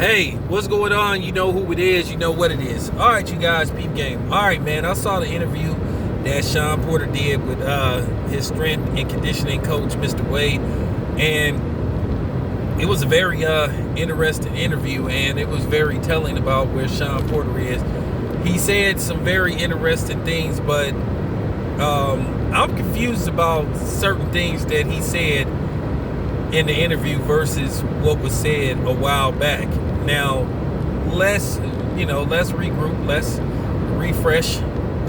Hey, what's going on? You know who it is. You know what it is. All right, you guys, peep game. All right, man, I saw the interview that Shawn Porter did with his strength and conditioning coach, Mr. Wade. And it was a very interesting interview, and it was very telling about where Shawn Porter is. He said some very interesting things, but I'm confused about certain things that he said in the interview versus what was said a while back. Now, let's regroup, let's refresh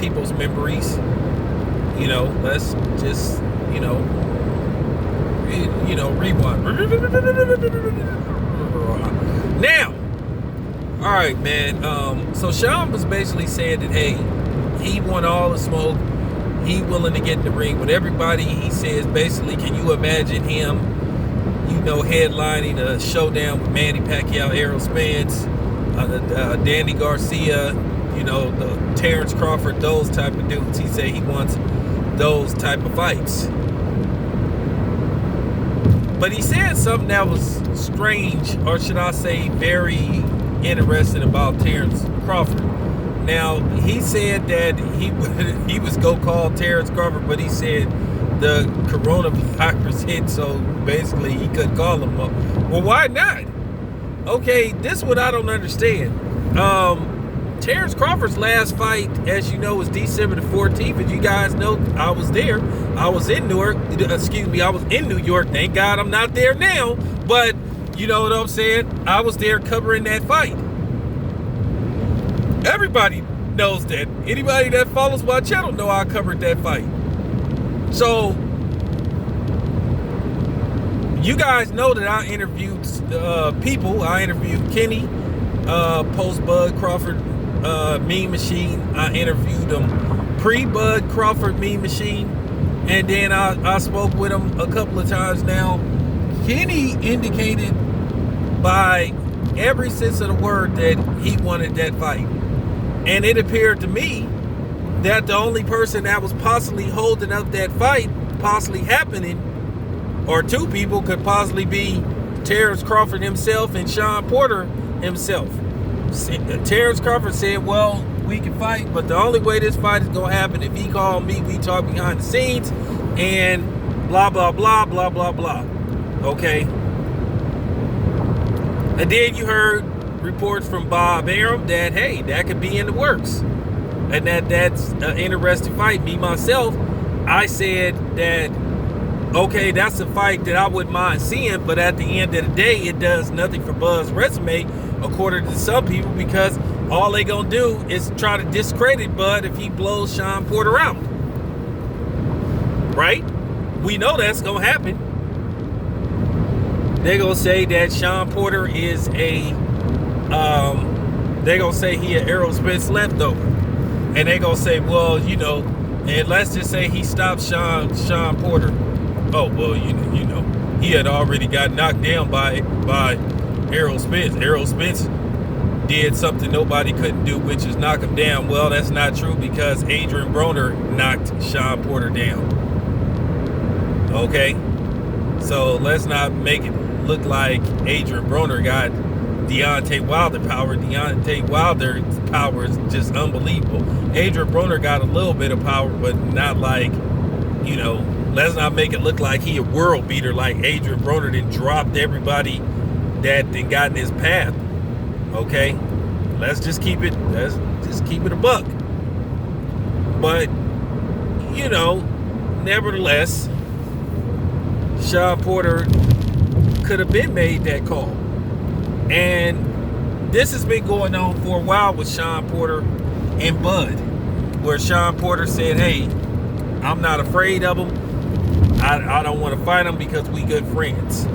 people's memories. Let's just, rewind. Now, all right, man. So Shawn was basically saying that, hey, he want all the smoke. He willing to get in the ring with everybody. He says, basically, can you imagine him, headlining a showdown with Manny Pacquiao, Errol Spence, Danny Garcia, the Terrence Crawford, those type of dudes. He said he wants those type of fights. But he said something that was strange, or should I say very interesting, about Terrence Crawford. Now, he said that he was going to call Terrence Crawford, but he said the coronavirus hit, so basically he couldn't call him up. Well, why not? Okay, this is what I don't understand. Terrence Crawford's last fight, as you know, was December the 14th. As you guys know, I was there. I was in Newark. I was in New York. Thank God I'm not there now. But you know what I'm saying? I was there covering that fight. Everybody knows that. Anybody that follows my channel know I covered that fight. So, you guys know that I interviewed people. I interviewed Kenny, post-Bud Crawford Mean Machine. I interviewed him pre-Bud Crawford Mean Machine. And then I spoke with him a couple of times now. Kenny indicated by every sense of the word that he wanted that fight. And it appeared to me that the only person that was possibly holding up that fight, possibly happening, or two people, could possibly be Terrence Crawford himself and Shawn Porter himself. Terrence Crawford said, well, we can fight, but the only way this fight is going to happen, if he called me, we talk behind the scenes, and blah, blah, blah, blah, blah, blah. Okay? And then you heard reports from Bob Arum that, hey, that could be in the works. And that's an interesting fight. Me, myself, I said that, okay, that's a fight that I wouldn't mind seeing, but at the end of the day, it does nothing for Bud's resume, according to some people, because all they gonna do is try to discredit Bud if he blows Shawn Porter out. Right? We know that's gonna happen. They're gonna say that Shawn Porter is they're gonna say he an Errol Spence leftover. And they gonna say, well, and let's just say he stopped Shawn Porter. Oh, well, he had already got knocked down by Errol Spence. Errol Spence did something nobody couldn't do, which is knock him down. Well, that's not true, because Adrian Broner knocked Shawn Porter down. Okay? So let's not make it look like Adrian Broner got Deontay Wilder power. Deontay Wilder's power is just unbelievable. Adrian Broner got a little bit of power, but not like, let's not make it look like he a world beater, like Adrian Broner then dropped everybody that then got in his path. Okay? Let's just keep it a buck. But, nevertheless, Shawn Porter could have been made that call. And this has been going on for a while with Shawn Porter and Bud, where Shawn Porter said, hey, I'm not afraid of him. I don't want to fight him because we good friends.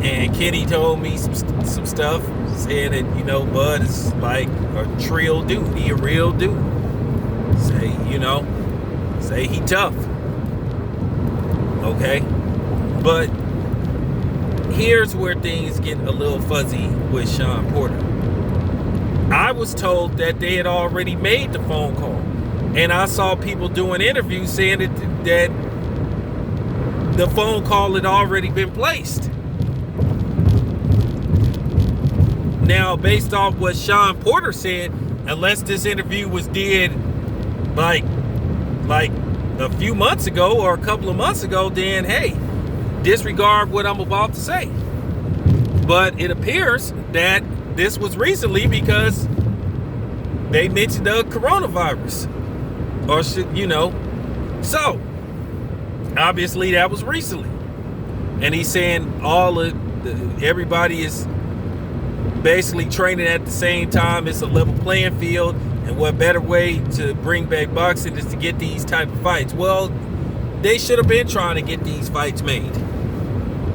And Kenny told me some stuff, saying that, Bud is like a real dude. He a real dude. Say he tough. Okay? But here's where things get a little fuzzy with Shawn Porter. I was told that they had already made the phone call. And I saw people doing interviews saying that the phone call had already been placed. Now, based off what Shawn Porter said, unless this interview was did like a few months ago or a couple of months ago, then hey, disregard what I'm about to say. But it appears that this was recently because they mentioned the coronavirus. Or should, so obviously that was recently. And he's saying everybody is basically training at the same time. It's a level playing field. And what better way to bring back boxing is to get these type of fights. Well, they should have been trying to get these fights made.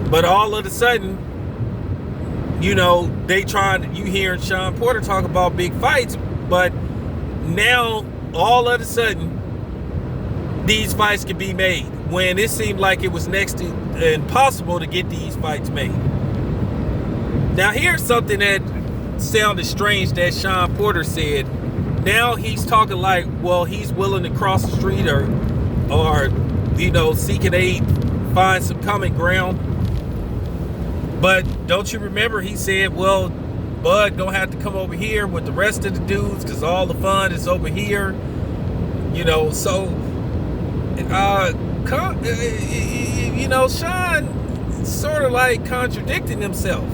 But all of a sudden, you hearing Shawn Porter talk about big fights, but now all of a sudden these fights can be made when it seemed like it was next to impossible to get these fights made. Now here's something that sounded strange that Shawn Porter said. Now he's talking like, well, he's willing to cross the street or seeking aid, find some common ground. But don't you remember he said, well, Bud gonna have to come over here with the rest of the dudes because all the fun is over here. So Shawn sort of like contradicting himself.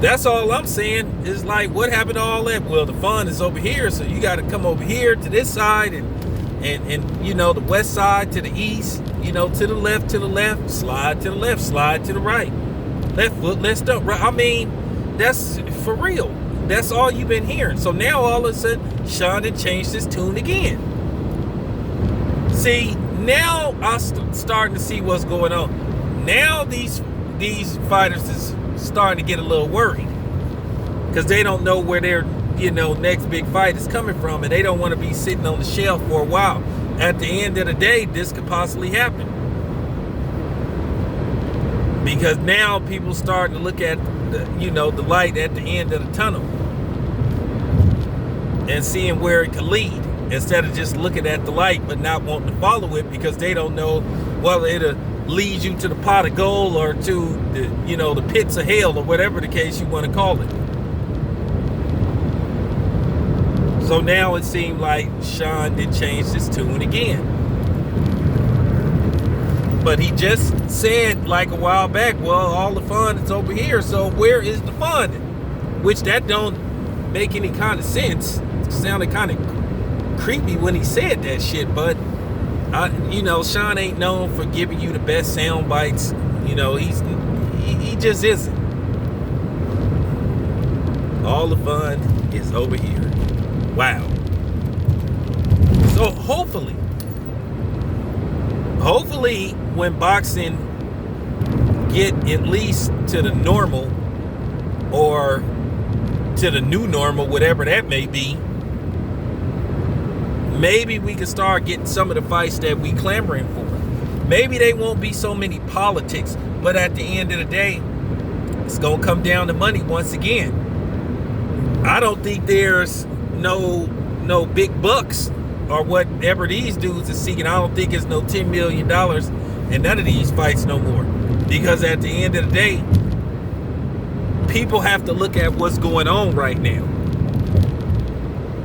That's all I'm saying. Is like, what happened to all that? Well, the fun is over here, so you got to come over here to this side and the west side to the east, to the left, slide to the left, slide to the right, left foot, left step, right. I mean, that's for real. That's all you've been hearing. So now all of a sudden, Shawn had changed his tune again. See, now I'm starting to see what's going on. Now these fighters is starting to get a little worried because they don't know where their next big fight is coming from, and they don't want to be sitting on the shelf for a while. At the end of the day, this could possibly happen because now people starting to look at the light at the end of the tunnel and seeing where it could lead, instead of just looking at the light but not wanting to follow it because they don't know whether it'll lead you to the pot of gold or to the pits of hell or whatever the case you want to call it. So now it seemed like Shawn did change his tune again. But he just said like a while back, well, all the fun is over here, so where is the fun? Which that don't make any kind of sense. It sounded kind of creepy when he said that shit, but Shawn ain't known for giving you the best sound bites. He just isn't. All the fun is over here. Wow. So hopefully when boxing get at least to the normal or to the new normal, whatever that may be, maybe we can start getting some of the fights that we clamoring for. Maybe they won't be so many politics, but at the end of the day, it's gonna come down to money once again. I don't think there's no big bucks or whatever these dudes are seeking. I don't think it's no $10 million in none of these fights no more. Because at the end of the day, people have to look at what's going on right now.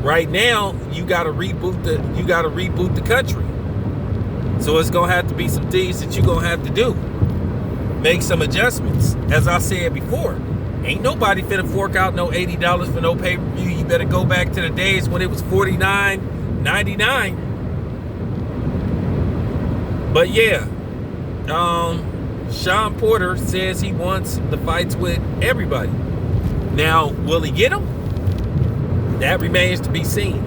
Right now, you gotta reboot the country. So it's gonna have to be some things that you're gonna have to do. Make some adjustments. As I said before, ain't nobody finna fork out no $80 for no pay-per-view. You better go back to the days when it was $49.99. But yeah, Shawn Porter says he wants the fights with everybody. Now, will he get them? That remains to be seen.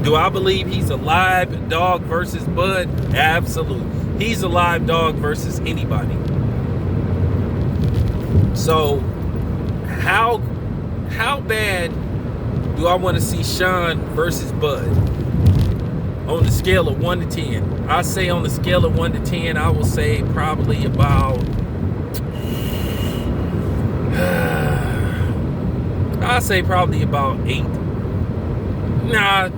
Do I believe he's a live dog versus Bud? Absolutely. He's a live dog versus anybody. So, how bad do I want to see Shawn versus Bud? On the scale of 1 to 10. I say on the scale of 1 to 10, I will say probably about I'll say probably about 8. Nah,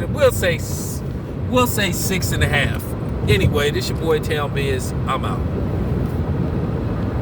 we'll say 6.5. Anyway, this your boy Town Biz. I'm out.